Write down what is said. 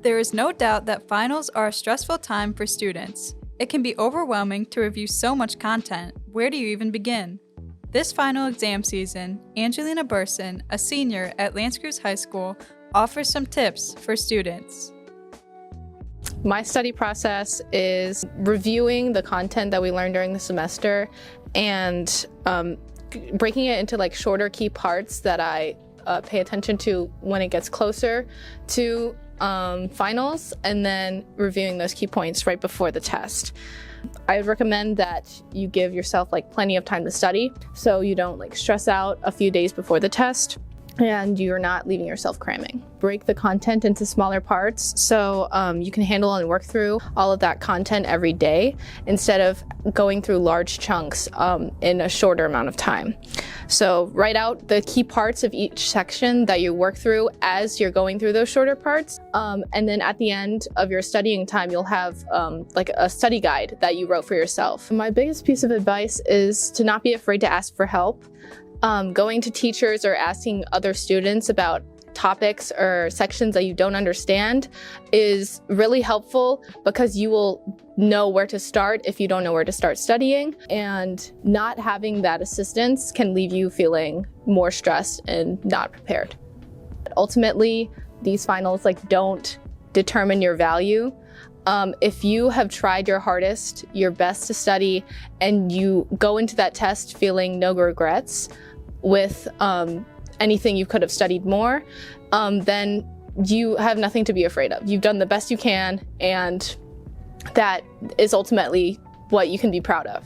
There is no doubt that finals are a stressful time for students. It can be overwhelming to review so much content. Where do you even begin? This final exam season, Angelina Burson, a senior at L'Anse Creuse High School, offers some tips for students. My study process is reviewing the content that we learned during the semester and breaking it into shorter key parts that I pay attention to when it gets closer to finals, and then reviewing those key points right before the test. I would recommend that you give yourself plenty of time to study so you don't stress out a few days before the test and you're not leaving yourself cramming. Break the content into smaller parts so you can handle and work through all of that content every day instead of going through large chunks in a shorter amount of time. So write out the key parts of each section that you work through as you're going through those shorter parts. And then at the end of your studying time, you'll have a study guide that you wrote for yourself. My biggest piece of advice is to not be afraid to ask for help. Going to teachers or asking other students about topics or sections that you don't understand is really helpful because you will know where to start if you don't know where to start studying, and not having that assistance can leave you feeling more stressed and not prepared. Ultimately, these finals don't determine your value. If you have tried your hardest, your best to study, and you go into that test feeling no regrets with anything you could have studied more, then you have nothing to be afraid of. You've done the best you can, and that is ultimately what you can be proud of.